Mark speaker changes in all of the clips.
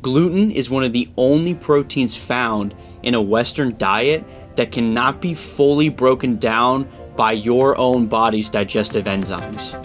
Speaker 1: Gluten is one of the only proteins found in a Western diet that cannot be fully broken down by your own body's digestive enzymes.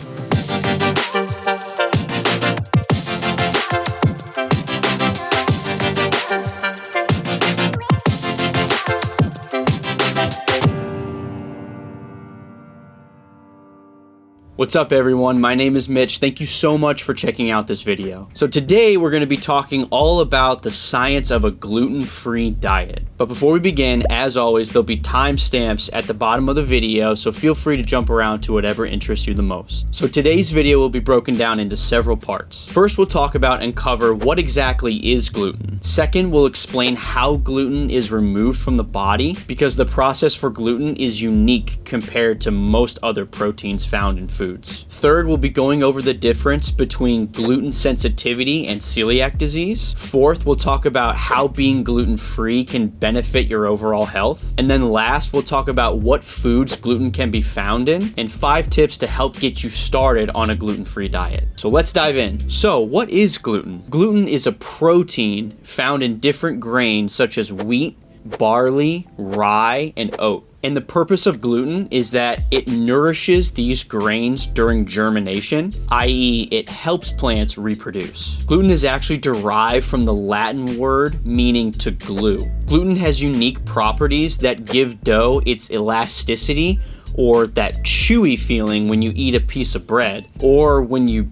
Speaker 1: What's up everyone, my name is Mitch. Thank you so much for checking out this video. So today we're going to be talking all about the science of a gluten-free diet. But before we begin, as always, there'll be timestamps at the bottom of the video, so feel free to jump around to whatever interests you the most. So today's video will be broken down into several parts. First, we'll talk about and cover what exactly is gluten. Second, we'll explain how gluten is removed from the body, because the process for gluten is unique compared to most other proteins found in food. Third, we'll be going over the difference between gluten sensitivity and celiac disease. Fourth, we'll talk about how being gluten-free can benefit your overall health. And then last, we'll talk about what foods gluten can be found in and 5 tips to help get you started on a gluten-free diet. So let's dive in. So what is gluten? Gluten is a protein found in different grains such as wheat, barley, rye, and oat. And the purpose of gluten is that it nourishes these grains during germination, i.e. it helps plants reproduce. Gluten is actually derived from the Latin word meaning to glue. Gluten has unique properties that give dough its elasticity, or that chewy feeling when you eat a piece of bread, or when you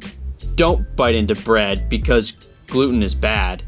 Speaker 1: don't bite into bread because gluten is bad.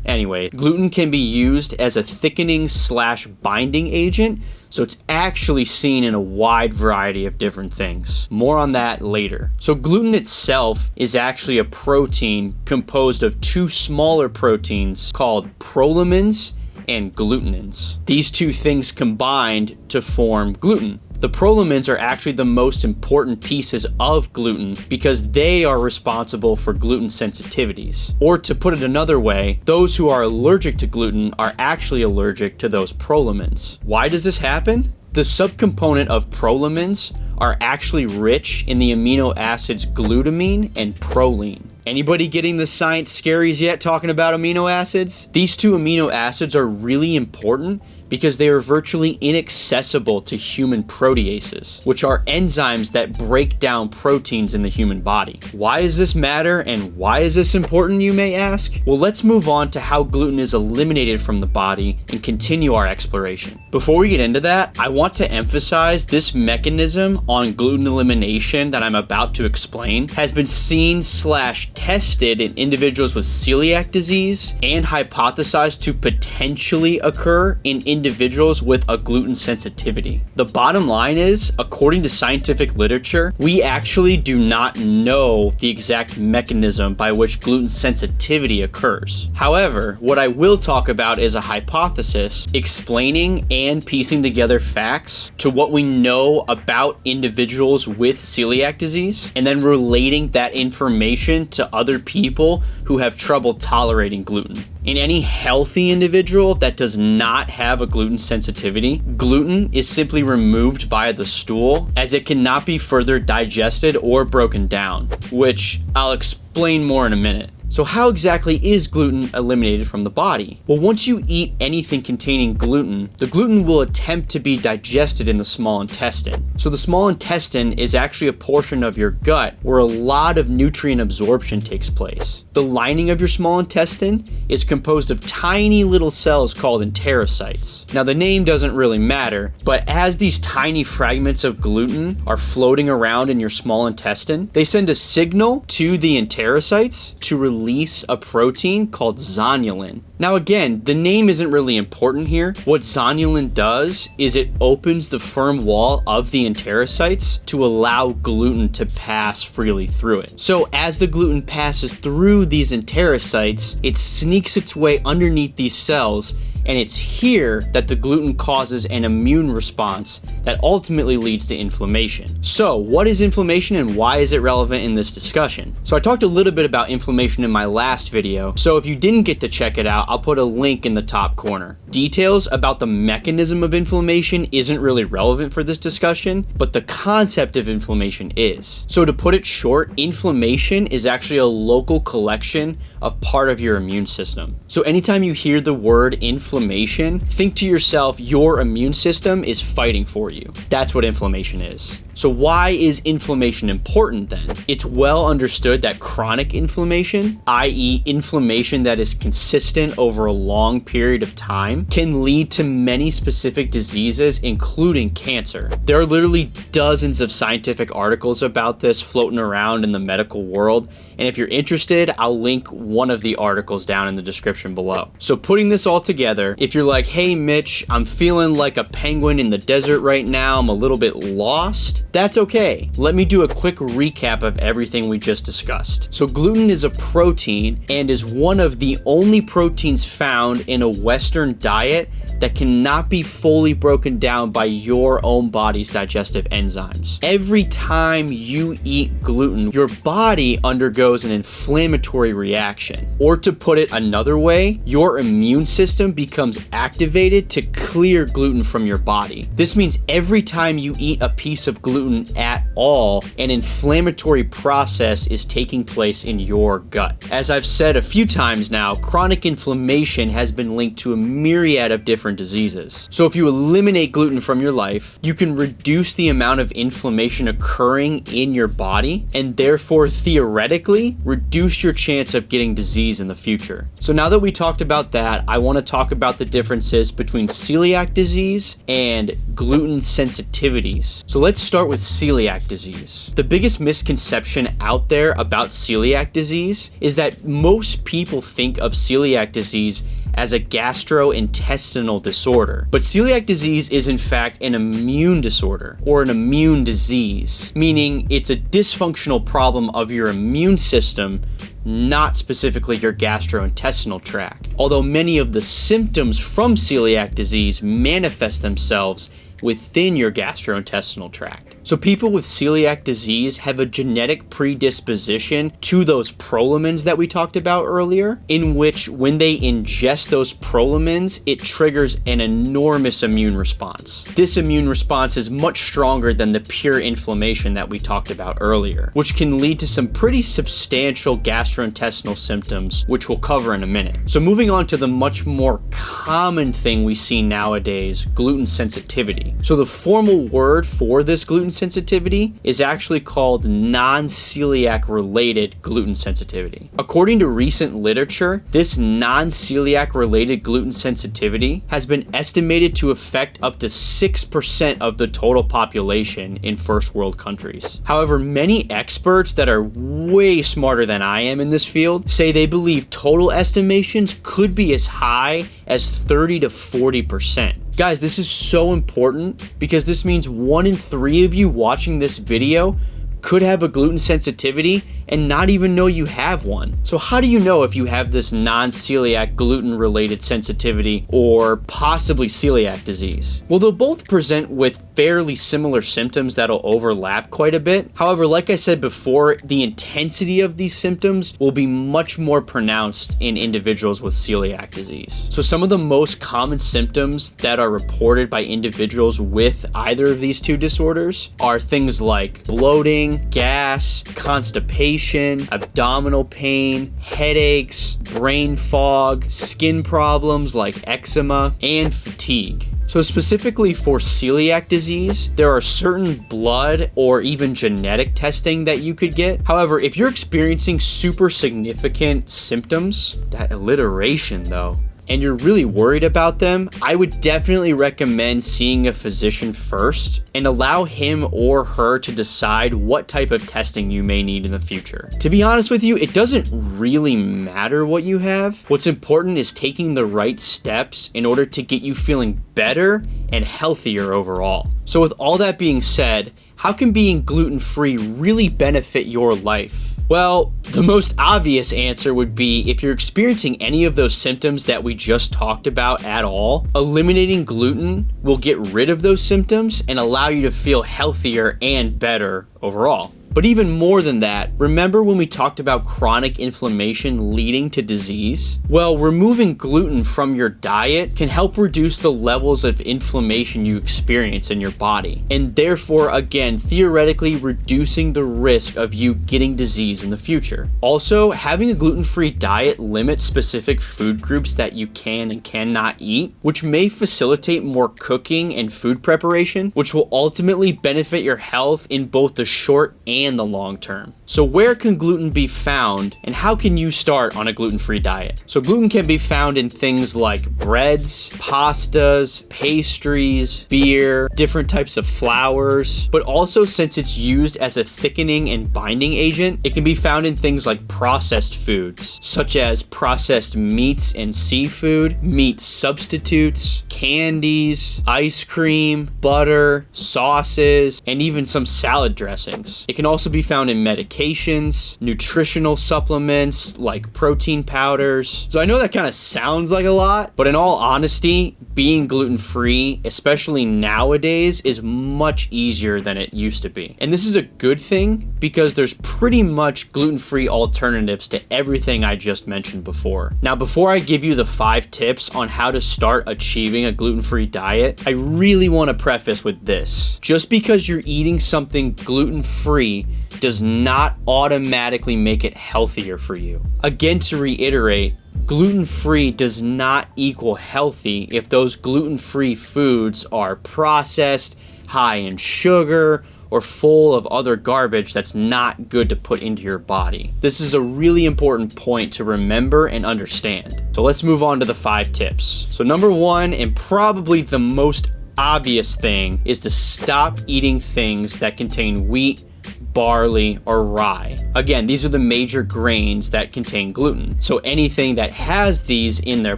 Speaker 1: Anyway, gluten can be used as a thickening / binding agent, so it's actually seen in a wide variety of different things. More on that later. So gluten itself is actually a protein composed of 2 smaller proteins called prolamins and glutenins. These 2 things combined to form gluten. The prolamins are actually the most important pieces of gluten because they are responsible for gluten sensitivities. Or to put it another way, those who are allergic to gluten are actually allergic to those prolamins. Why does this happen? The subcomponent of prolamins are actually rich in the amino acids glutamine and proline. Anybody getting the science scaries yet talking about amino acids? These 2 amino acids are really important because they are virtually inaccessible to human proteases, which are enzymes that break down proteins in the human body. Why does this matter and why is this important, you may ask? Well, let's move on to how gluten is eliminated from the body and continue our exploration. Before we get into that, I want to emphasize this mechanism on gluten elimination that I'm about to explain has been seen / tested in individuals with celiac disease and hypothesized to potentially occur in individuals with a gluten sensitivity. The bottom line is, according to scientific literature, we actually do not know the exact mechanism by which gluten sensitivity occurs. However, what I will talk about is a hypothesis explaining and piecing together facts to what we know about individuals with celiac disease, and then relating that information to other people who have trouble tolerating gluten. In any healthy individual that does not have a gluten sensitivity, gluten is simply removed via the stool as it cannot be further digested or broken down, which I'll explain more in a minute. So how exactly is gluten eliminated from the body? Well, once you eat anything containing gluten, the gluten will attempt to be digested in the small intestine. So the small intestine is actually a portion of your gut where a lot of nutrient absorption takes place. The lining of your small intestine is composed of tiny little cells called enterocytes. Now the name doesn't really matter, but as these tiny fragments of gluten are floating around in your small intestine, they send a signal to the enterocytes to release a protein called zonulin. Now again, the name isn't really important here. What zonulin does is it opens the firm wall of the enterocytes to allow gluten to pass freely through it. So as the gluten passes through these enterocytes, it sneaks its way underneath these cells, and it's here that the gluten causes an immune response that ultimately leads to inflammation. So what is inflammation and why is it relevant in this discussion? So I talked a little bit about inflammation in my last video, so if you didn't get to check it out, out, I'll put a link in the top corner. Details about the mechanism of inflammation isn't really relevant for this discussion, but the concept of inflammation is. So to put it short, inflammation is actually a local collection of part of your immune system. So anytime you hear the word inflammation, think to yourself, your immune system is fighting for you. That's what inflammation is. So why is inflammation important then? It's well understood that chronic inflammation, i.e. inflammation that is consistent over a long period of time, can lead to many specific diseases, including cancer. There are literally dozens of scientific articles about this floating around in the medical world, and if you're interested, I'll link one of the articles down in the description below. So putting this all together, if you're like, hey Mitch, I'm feeling like a penguin in the desert right now, I'm a little bit lost, that's okay. Let me do a quick recap of everything we just discussed. So gluten is a protein and is one of the only proteins found in a Western diet that cannot be fully broken down by your own body's digestive enzymes. Every time you eat gluten, your body undergoes an inflammatory reaction. Or to put it another way, your immune system becomes activated to clear gluten from your body. This means every time you eat a piece of gluten at all, an inflammatory process is taking place in your gut. As I've said a few times now, chronic inflammation has been linked to a myriad of different diseases. So if you eliminate gluten from your life, you can reduce the amount of inflammation occurring in your body and therefore theoretically reduce your chance of getting disease in the future. So now that we talked about that, I want to talk about the differences between celiac disease and gluten sensitivities. So let's start with celiac disease. The biggest misconception out there about celiac disease is that most people think of celiac disease as a gastrointestinal disorder. But celiac disease is in fact an immune disorder or an immune disease, meaning it's a dysfunctional problem of your immune system, not specifically your gastrointestinal tract. Although many of the symptoms from celiac disease manifest themselves within your gastrointestinal tract. So people with celiac disease have a genetic predisposition to those prolamins that we talked about earlier, in which when they ingest those prolamins, it triggers an enormous immune response. This immune response is much stronger than the pure inflammation that we talked about earlier, which can lead to some pretty substantial gastrointestinal symptoms, which we'll cover in a minute. So moving on to the much more common thing we see nowadays, gluten sensitivity. So the formal word for this gluten sensitivity is actually called non-celiac related gluten sensitivity. According to recent literature, this non-celiac related gluten sensitivity has been estimated to affect up to 6% of the total population in first world countries. However, many experts that are way smarter than I am in this field say they believe total estimations could be as high as 30 to 40%. Guys, this is so important because this means 1 in 3 of you watching this video could have a gluten sensitivity and not even know you have one. So how do you know if you have this non-celiac gluten-related sensitivity or possibly celiac disease? Well, they'll both present with fairly similar symptoms that'll overlap quite a bit. However, like I said before, the intensity of these symptoms will be much more pronounced in individuals with celiac disease. So some of the most common symptoms that are reported by individuals with either of these two disorders are things like bloating, gas, constipation, abdominal pain, headaches, brain fog, skin problems like eczema, and fatigue. So specifically for celiac disease, there are certain blood or even genetic testing that you could get. However, if you're experiencing super significant symptoms, that alliteration though, and you're really worried about them, I would definitely recommend seeing a physician first and allow him or her to decide what type of testing you may need in the future. To be honest with you, it doesn't really matter what you have. What's important is taking the right steps in order to get you feeling better and healthier overall. So with all that being said, how can being gluten-free really benefit your life? Well, the most obvious answer would be if you're experiencing any of those symptoms that we just talked about at all, eliminating gluten will get rid of those symptoms and allow you to feel healthier and better overall. But even more than that, remember when we talked about chronic inflammation leading to disease? Well, removing gluten from your diet can help reduce the levels of inflammation you experience in your body, and therefore, again, theoretically reducing the risk of you getting disease in the future. Also, having a gluten-free diet limits specific food groups that you can and cannot eat, which may facilitate more cooking and food preparation, which will ultimately benefit your health in both the short and the long term. So where can gluten be found, and how can you start on a gluten-free diet? So gluten can be found in things like breads, pastas, pastries, beer, different types of flours, but also since it's used as a thickening and binding agent, it can be found in things like processed foods, such as processed meats and seafood, meat substitutes, candies, ice cream, butter, sauces, and even some salad dressings. It can also be found in medications, nutritional supplements like protein powders. So I know that kind of sounds like a lot, but in all honesty, being gluten-free, especially nowadays, is much easier than it used to be. And this is a good thing because there's pretty much gluten-free alternatives to everything I just mentioned before. Now, before I give you the 5 tips on how to start achieving a gluten-free diet, I really want to preface with this. Just because you're eating something gluten-free does not automatically make it healthier for you. Again, to reiterate, gluten-free does not equal healthy if those gluten-free foods are processed, high in sugar, or full of other garbage that's not good to put into your body. This is a really important point to remember and understand. So let's move on to the 5 tips. So number 1, and probably the most obvious thing, is to stop eating things that contain wheat, barley, or rye. Again, these are the major grains that contain gluten. So anything that has these in their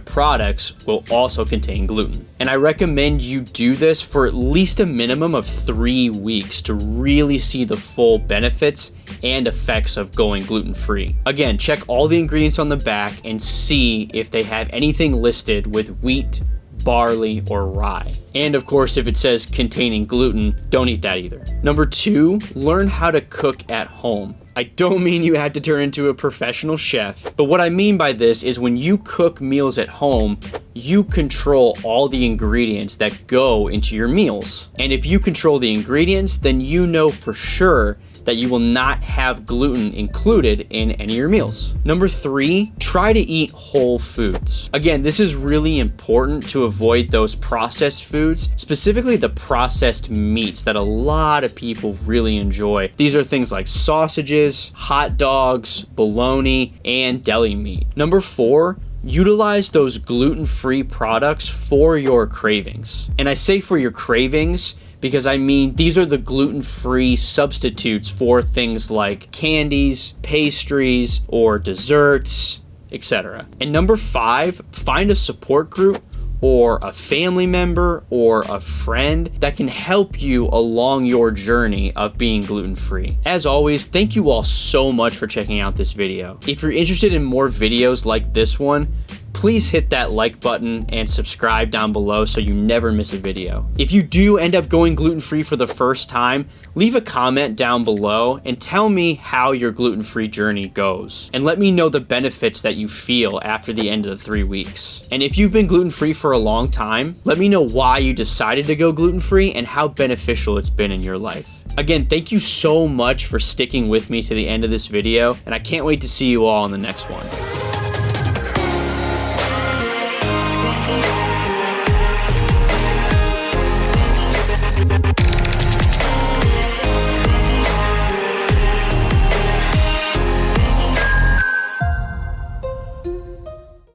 Speaker 1: products will also contain gluten. And I recommend you do this for at least a minimum of 3 weeks to really see the full benefits and effects of going gluten-free. Again, check all the ingredients on the back and see if they have anything listed with wheat, barley, or rye. And of course, if it says containing gluten, don't eat that either. Number 2, learn how to cook at home. I don't mean you have to turn into a professional chef, but what I mean by this is when you cook meals at home, you control all the ingredients that go into your meals. And if you control the ingredients, then you know for sure that you will not have gluten included in any of your meals. Number 3, try to eat whole foods. Again, this is really important to avoid those processed foods, specifically the processed meats that a lot of people really enjoy. These are things like sausages, hot dogs, bologna, and deli meat. Number 4, utilize those gluten-free products for your cravings. And I say for your cravings because I mean these are the gluten-free substitutes for things like candies, pastries, or desserts, etc. And number 5, find a support group or a family member or a friend that can help you along your journey of being gluten-free. As always, thank you all so much for checking out this video. If you're interested in more videos like this one, please hit that like button and subscribe down below so you never miss a video. If you do end up going gluten-free for the first time, leave a comment down below and tell me how your gluten-free journey goes. And let me know the benefits that you feel after the end of the 3 weeks. And if you've been gluten-free for a long time, let me know why you decided to go gluten-free and how beneficial it's been in your life. Again, thank you so much for sticking with me to the end of this video, and I can't wait to see you all in the next one.